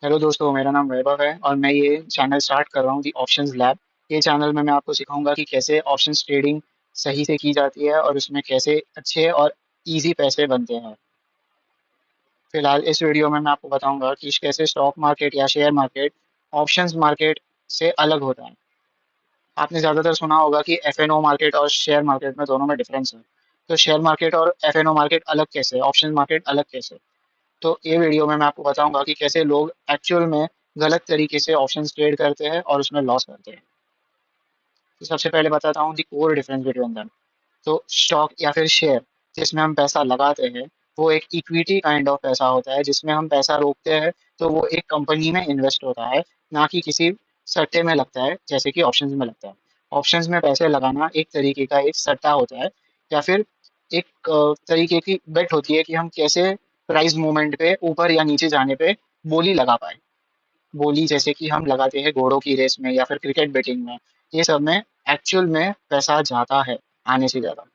Hello दोस्तों, मेरा नाम वैभव है और मैं ये चैनल स्टार्ट कर रहा हूँ दी ऑप्शंस लैब। ये चैनल में मैं आपको सिखाऊंगा कि कैसे ऑप्शंस ट्रेडिंग सही से की जाती है और उसमें कैसे अच्छे और इजी पैसे बनते हैं। फिलहाल इस वीडियो में मैं आपको बताऊंगा कि कैसे स्टॉक मार्केट या शेयर मार्केट ऑप्शंस मार्केट से अलग होता है। आपने ज़्यादातर सुना होगा कि एफ मार्केट और शेयर मार्केट में दोनों में डिफरेंस है। तो शेयर मार्केट और एफ मार्केट अलग कैसे, ऑप्शन मार्केट अलग कैसे। तो ये वीडियो में मैं आपको बताऊंगा कि कैसे लोग एक्चुअल में गलत तरीके से ऑप्शंस ट्रेड करते हैं और उसमें लॉस करते हैं। तो सबसे पहले बताता हूँ दी कोर डिफरेंस बिटवीन देम। तो स्टॉक या फिर शेयर जिसमें हम पैसा लगाते हैं, वो एक इक्विटी काइंड ऑफ पैसा होता है जिसमें हम पैसा रोकते हैं। तो वो एक कंपनी में इन्वेस्ट होता है, ना कि किसी सट्टे में लगता है जैसे कि ऑप्शंस में लगता है। ऑप्शंस में पैसे लगाना एक तरीके का एक सट्टा होता है, या फिर एक तरीके की बेट होती है कि हम कैसे प्राइस मूवमेंट पे ऊपर या नीचे जाने पे बोली लगा पाए। बोली जैसे कि हम लगाते हैं घोड़ों की रेस में या फिर क्रिकेट बेटिंग में। ये सब में एक्चुअल में पैसा जाता है, आने से ज़्यादा।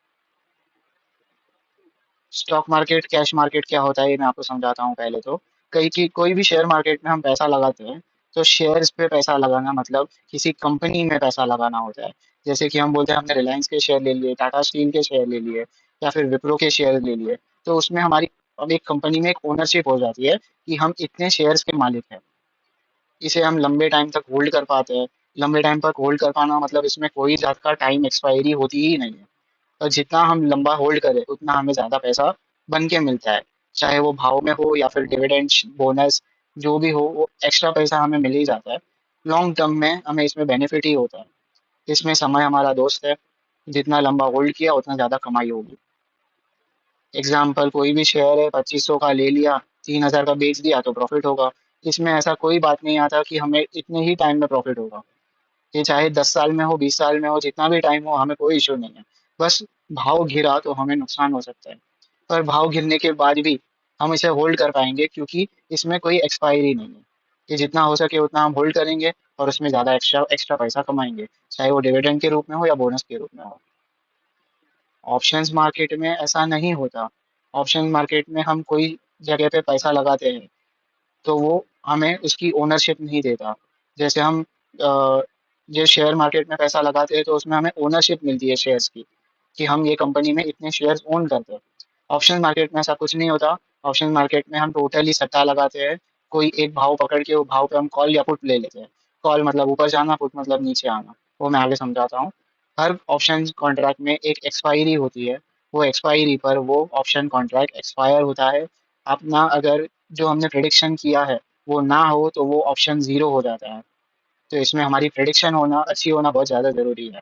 स्टॉक मार्केट कैश मार्केट क्या होता है ये मैं आपको समझाता हूँ पहले तो। कोई भी शेयर मार्केट में हम पैसा लगाते हैं, तो शेयर्स पे पैसा लगाना मतलब किसी कंपनी में पैसा लगाना होता है। जैसे कि हम बोलते हैं हमने रिलायंस के शेयर ले लिए, टाटा स्टील के शेयर ले लिए, या फिर विप्रो के शेयर ले लिए। तो उसमें हमारी अब एक कंपनी में एक ओनरशिप हो जाती है कि हम इतने शेयर्स के मालिक हैं। इसे हम लंबे टाइम तक होल्ड कर पाते हैं। लंबे टाइम तक होल्ड कर पाना मतलब इसमें कोई जात का टाइम एक्सपायरी होती ही नहीं है। और जितना हम लंबा होल्ड करें उतना हमें ज़्यादा पैसा बन के मिलता है। चाहे वो भाव में हो या फिर डिविडेंड बोनस, जो भी हो वो एक्स्ट्रा पैसा हमें मिल ही जाता है। लॉन्ग टर्म में हमें इसमें बेनिफिट ही होता है। इसमें समय हमारा दोस्त है। जितना लंबा होल्ड किया उतना ज़्यादा कमाई होगी। एग्जाम्पल, कोई भी शेयर है 2500 का ले लिया, 3000 का बेच दिया तो प्रॉफिट होगा। इसमें ऐसा कोई बात नहीं आता कि हमें इतने ही टाइम में प्रॉफिट होगा। ये चाहे 10 साल में हो, 20 साल में हो, जितना भी टाइम हो, हमें कोई इशू नहीं है। बस भाव गिरा तो हमें नुकसान हो सकता है। पर भाव गिरने के बाद भी हम इसे होल्ड कर पाएंगे क्योंकि इसमें कोई एक्सपायरी नहीं है। कि जितना हो सके उतना हम होल्ड करेंगे और उसमें ज़्यादा एक्स्ट्रा एक्स्ट्रा पैसा कमाएंगे, चाहे वो डिविडेंड के रूप में हो या बोनस के रूप में हो। ऑप्शंस मार्केट में ऐसा नहीं होता। ऑप्शन मार्केट में हम कोई जगह पे पैसा लगाते हैं, तो वो हमें उसकी ओनरशिप नहीं देता। जैसे हम जो शेयर मार्केट में पैसा लगाते हैं तो उसमें हमें ओनरशिप मिलती है शेयर्स की, कि हम ये कंपनी में इतने शेयर्स ओन करते हैं। ऑप्शन मार्केट में ऐसा कुछ नहीं होता। ऑप्शन मार्केट में हम टोटली सट्टा लगाते हैं। कोई एक भाव पकड़ के वो भाव पे हम कॉल या पुट ले लेते हैं। कॉल मतलब ऊपर जाना, पुट मतलब नीचे आना। वो मैं आगे समझाता हूँ। हर ऑप्शन कॉन्ट्रैक्ट में एक एक्सपायरी होती है। वो एक्सपायरी पर वो ऑप्शन कॉन्ट्रैक्ट एक्सपायर होता है। अपना अगर जो हमने प्रिडिक्शन किया है वो ना हो तो वो ऑप्शन ज़ीरो हो जाता है। तो इसमें हमारी प्रिडिक्शन होना अच्छी होना बहुत ज़्यादा ज़रूरी है।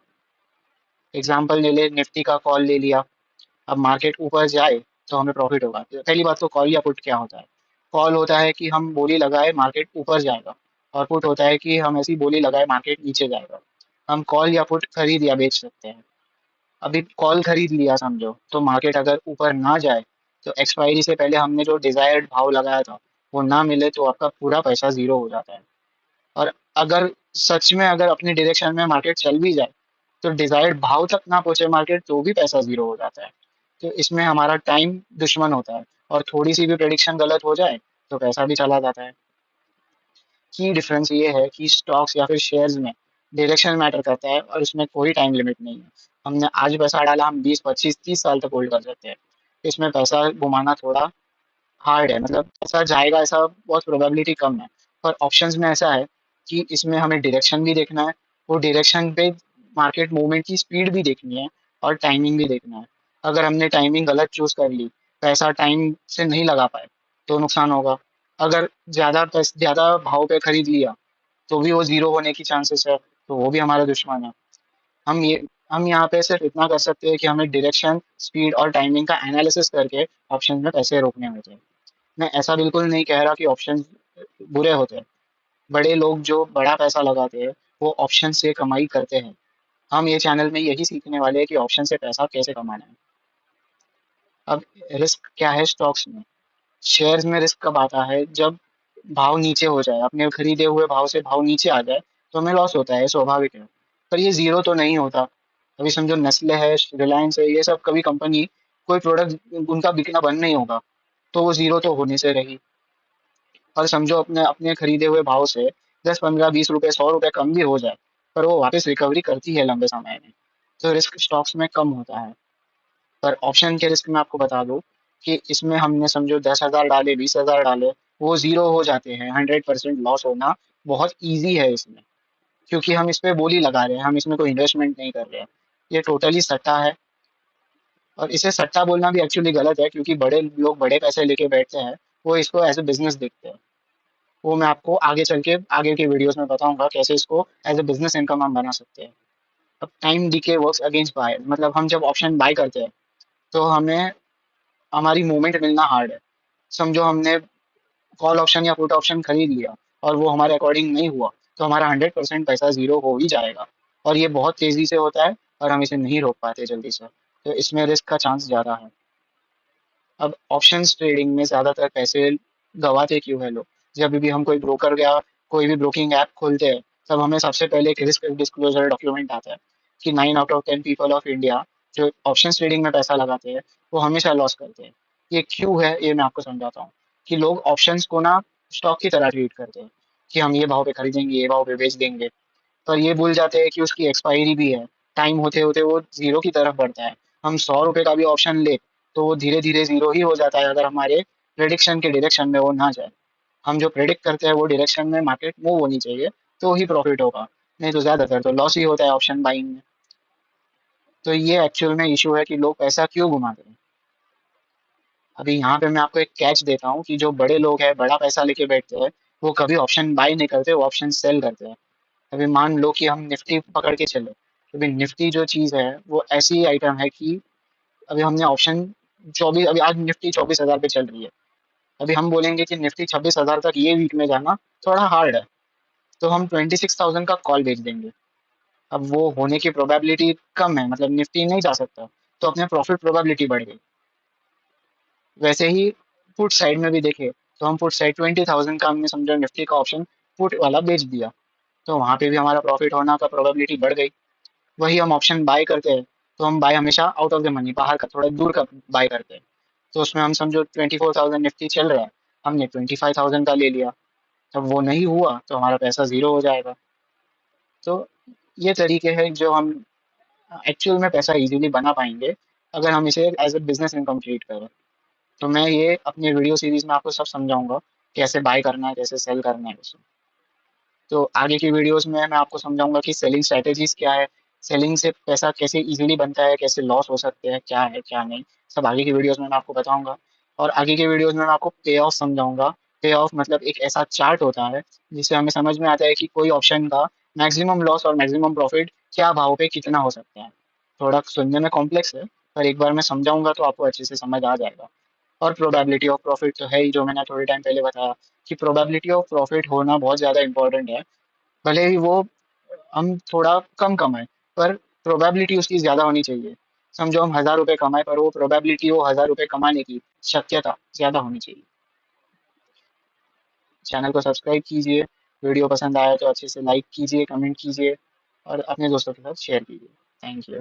एग्जाम्पल ले ले, निफ्टी का कॉल ले लिया। अब मार्केट ऊपर जाए तो हमें प्रॉफिट होगा। तो पहली बात तो कॉल या पुट क्या होता है। कॉल होता है कि हम बोली लगाए मार्केट ऊपर जाएगा, और पुट होता है कि हम ऐसी बोली लगाए मार्केट नीचे जाएगा। हम कॉल या पुट खरीद या बेच सकते हैं। अभी कॉल खरीद लिया समझो, तो मार्केट अगर ऊपर ना जाए तो एक्सपायरी से पहले हमने जो डिजायर्ड भाव लगाया था वो ना मिले तो आपका पूरा पैसा ज़ीरो हो जाता है। और अगर सच में अगर अपनी डायरेक्शन में मार्केट चल भी जाए तो डिजायर्ड भाव तक ना पहुंचे मार्केट तो भी पैसा ज़ीरो हो जाता है। तो इसमें हमारा टाइम दुश्मन होता है, और थोड़ी सी भी प्रेडिक्शन गलत हो जाए तो पैसा भी चला जाता है। की डिफरेंस ये है कि स्टॉक्स या फिर शेयर्स में डायरेक्शन मैटर करता है और इसमें कोई टाइम लिमिट नहीं है। हमने आज पैसा डाला, हम 20 25 30 साल तक होल्ड कर सकते हैं। इसमें पैसा घुमाना थोड़ा हार्ड है, मतलब पैसा जाएगा ऐसा बहुत प्रोबेबिलिटी कम है। पर ऑप्शंस में ऐसा है कि इसमें हमें डायरेक्शन भी देखना है। वो डायरेक्शन पे मार्केट मूवमेंट की स्पीड भी देखनी है और टाइमिंग भी देखना है। अगर हमने टाइमिंग गलत चूज कर ली, पैसा टाइम से नहीं लगा पाए, तो नुकसान होगा। अगर ज़्यादा भाव पे खरीद लिया तो भी वो ज़ीरो होने की चांसेस है, तो वो भी हमारा दुश्मन है। हम ये हम यहाँ पे सिर्फ इतना कर सकते हैं कि हमें डायरेक्शन, स्पीड और टाइमिंग का एनालिसिस करके ऑप्शन में पैसे रोकने होते हैं। मैं ऐसा बिल्कुल नहीं कह रहा कि ऑप्शन बुरे होते हैं। बड़े लोग जो बड़ा पैसा लगाते हैं वो ऑप्शन से कमाई करते हैं। हम ये चैनल में यही सीखने वाले हैं कि ऑप्शन से पैसा कैसे कमाना है। अब रिस्क क्या है स्टॉक्स में। शेयर्स में रिस्क कब आता है, जब भाव नीचे हो जाए, अपने खरीदे हुए भाव से भाव नीचे आ जाए तो हमें लॉस होता है, स्वाभाविक है। पर ये जीरो तो नहीं होता। अभी समझो नेस्ले है, रिलायंस है, ये सब कभी कंपनी कोई प्रोडक्ट उनका बिकना बंद नहीं होगा, तो वो जीरो तो होने से रही। और समझो अपने अपने खरीदे हुए भाव से 10 15 20 रुपए 100 रुपए कम भी हो जाए, पर वो वापस रिकवरी करती है लंबे समय में। तो रिस्क स्टॉक्स में कम होता है। पर ऑप्शन के रिस्क में आपको बता दूं कि इसमें हमने समझो 10,000 डाले 20,000 डाले, वो जीरो हो जाते हैं। 100% लॉस होना बहुत ईजी है इसमें, क्योंकि हम इस पे बोली लगा रहे हैं, हम इसमें कोई इन्वेस्टमेंट नहीं कर रहे हैं। ये टोटली सट्टा है। और इसे सट्टा बोलना भी एक्चुअली गलत है, क्योंकि बड़े लोग बड़े पैसे लेके बैठते हैं, वो इसको एज ए बिजनेस देखते हैं। वो मैं आपको आगे चल के आगे के वीडियोस में बताऊंगा कैसे इसको एज ए बिजनेस इनकम हम बना सकते हैं। अब time DK works against by, मतलब हम जब ऑप्शन बाय करते हैं तो हमें हमारी मूवमेंट मिलना हार्ड है। समझो हमने कॉल ऑप्शन या पुट ऑप्शन खरीद लिया और वो हमारे अकॉर्डिंग नहीं हुआ, तो हमारा 100% पैसा जीरो हो ही जाएगा। और ये बहुत तेजी से होता है और हम इसे नहीं रोक पाते जल्दी से, तो इसमें रिस्क का चांस ज़्यादा है। अब ऑप्शंस ट्रेडिंग में ज़्यादातर पैसे गंवाते क्यों है लोग? जब भी हम कोई ब्रोकर या कोई भी ब्रोकिंग ऐप खोलते हैं, तब हमें सबसे पहले एक रिस्क डिस्क्लोजर डॉक्यूमेंट आता है कि 9 out of 10 people of India जो ऑप्शंस ट्रेडिंग में पैसा लगाते हैं, वो हमेशा लॉस करते हैं। ये क्यों है, ये मैं आपको समझाता हूँ। कि लोग ऑप्शंस को ना स्टॉक की तरह ट्रीट करते हैं कि हम ये भाव पे खरीदेंगे, ये भाव पे बेच देंगे, पर ये भूल जाते हैं कि उसकी एक्सपायरी भी है। टाइम होते होते वो जीरो की तरफ बढ़ता है। हम 100 रुपए का भी ऑप्शन ले तो वो धीरे धीरे जीरो ही हो जाता है, अगर हमारे प्रेडिक्शन के डायरेक्शन में वो ना जाए। हम जो प्रेडिक्ट करते हैं वो डायरेक्शन में मार्केट मूव होनी चाहिए, तो ही प्रॉफिट होगा, नहीं तो ज्यादातर तो लॉस ही होता है ऑप्शन बाइंग में। तो ये एक्चुअल में इशू है कि लोग पैसा क्यों घुमाते हैं। अभी यहाँ पे मैं आपको एक कैच देता हूँ कि जो बड़े लोग हैं, बड़ा पैसा लेके बैठते हैं, वो कभी ऑप्शन बाय नहीं करते, वो ऑप्शन सेल करते हैं। अभी मान लो कि हम निफ्टी पकड़ के चले, तो अभी निफ्टी जो चीज़ है वो ऐसी आइटम है कि अभी हमने ऑप्शन 24, अभी आज निफ्टी 24,000 पे चल रही है। अभी हम बोलेंगे कि निफ्टी 26,000 तक ये वीक में जाना थोड़ा हार्ड है, तो हम 26,000 का कॉल बेच देंगे। अब वो होने की प्रोबेबिलिटी कम है, मतलब निफ्टी नहीं जा सकता, तो अपने प्रॉफिट प्रोबेबिलिटी बढ़ गई। वैसे ही पुट साइड में भी देखे, तो हम पुट साइड 20,000 का हमने समझो निफ्टी का ऑप्शन पुट वाला बेच दिया, तो वहां पे भी हमारा प्रॉफिट होना का प्रोबेबिलिटी बढ़ गई। वही हम ऑप्शन बाय करते हैं, तो हम बाय हमेशा आउट ऑफ द मनी, बाहर का थोड़ा दूर का बाय करते हैं। तो उसमें हम समझो 24,000 निफ्टी चल रहा है, हमने 25,000 का ले लिया, जब वो नहीं हुआ तो हमारा पैसा जीरो हो जाएगा। तो ये तरीके हैं जो हम एक्चुअल में पैसा इजीली बना पाएंगे, अगर हम इसे as a business income treat करें। तो मैं ये अपनी वीडियो सीरीज में आपको सब समझाऊंगा, कैसे बाय करना है, कैसे सेल करना है उसे। तो आगे की वीडियोस में मैं आपको समझाऊंगा कि सेलिंग स्ट्रेटेजीज क्या है, सेलिंग से पैसा कैसे इजीली बनता है, कैसे लॉस हो सकते हैं, क्या है क्या नहीं, सब आगे की वीडियोस में मैं आपको बताऊंगा। और आगे की वीडियोस में मैं आपको पे ऑफ समझाऊंगा। पे ऑफ मतलब एक ऐसा चार्ट होता है जिससे हमें समझ में आता है कि कोई ऑप्शन का मैक्सिमम लॉस और मैक्सिमम प्रॉफिट क्या भाव पे कितना हो सकता है। थोड़ा सुनने में कॉम्प्लेक्स है, पर एक बार मैं समझाऊंगा तो आपको अच्छे से समझ आ जाएगा। और प्रोबेबिलिटी ऑफ प्रॉफिट तो है ही, जो मैंने थोड़े टाइम पहले बताया कि प्रोबेबिलिटी ऑफ प्रॉफिट होना बहुत ज़्यादा इंपॉर्टेंट है। भले ही वो हम थोड़ा कम कमाए, पर प्रोबेबिलिटी उसकी ज़्यादा होनी चाहिए। समझो हम 1,000 रुपये कमाए, पर वो प्रोबेबिलिटी वो 1,000 रुपये कमाने की शक्यता ज़्यादा होनी चाहिए। चैनल को सब्सक्राइब कीजिए, वीडियो पसंद आया तो अच्छे से लाइक कीजिए, कमेंट कीजिए और अपने दोस्तों के साथ शेयर कीजिए। Thank you.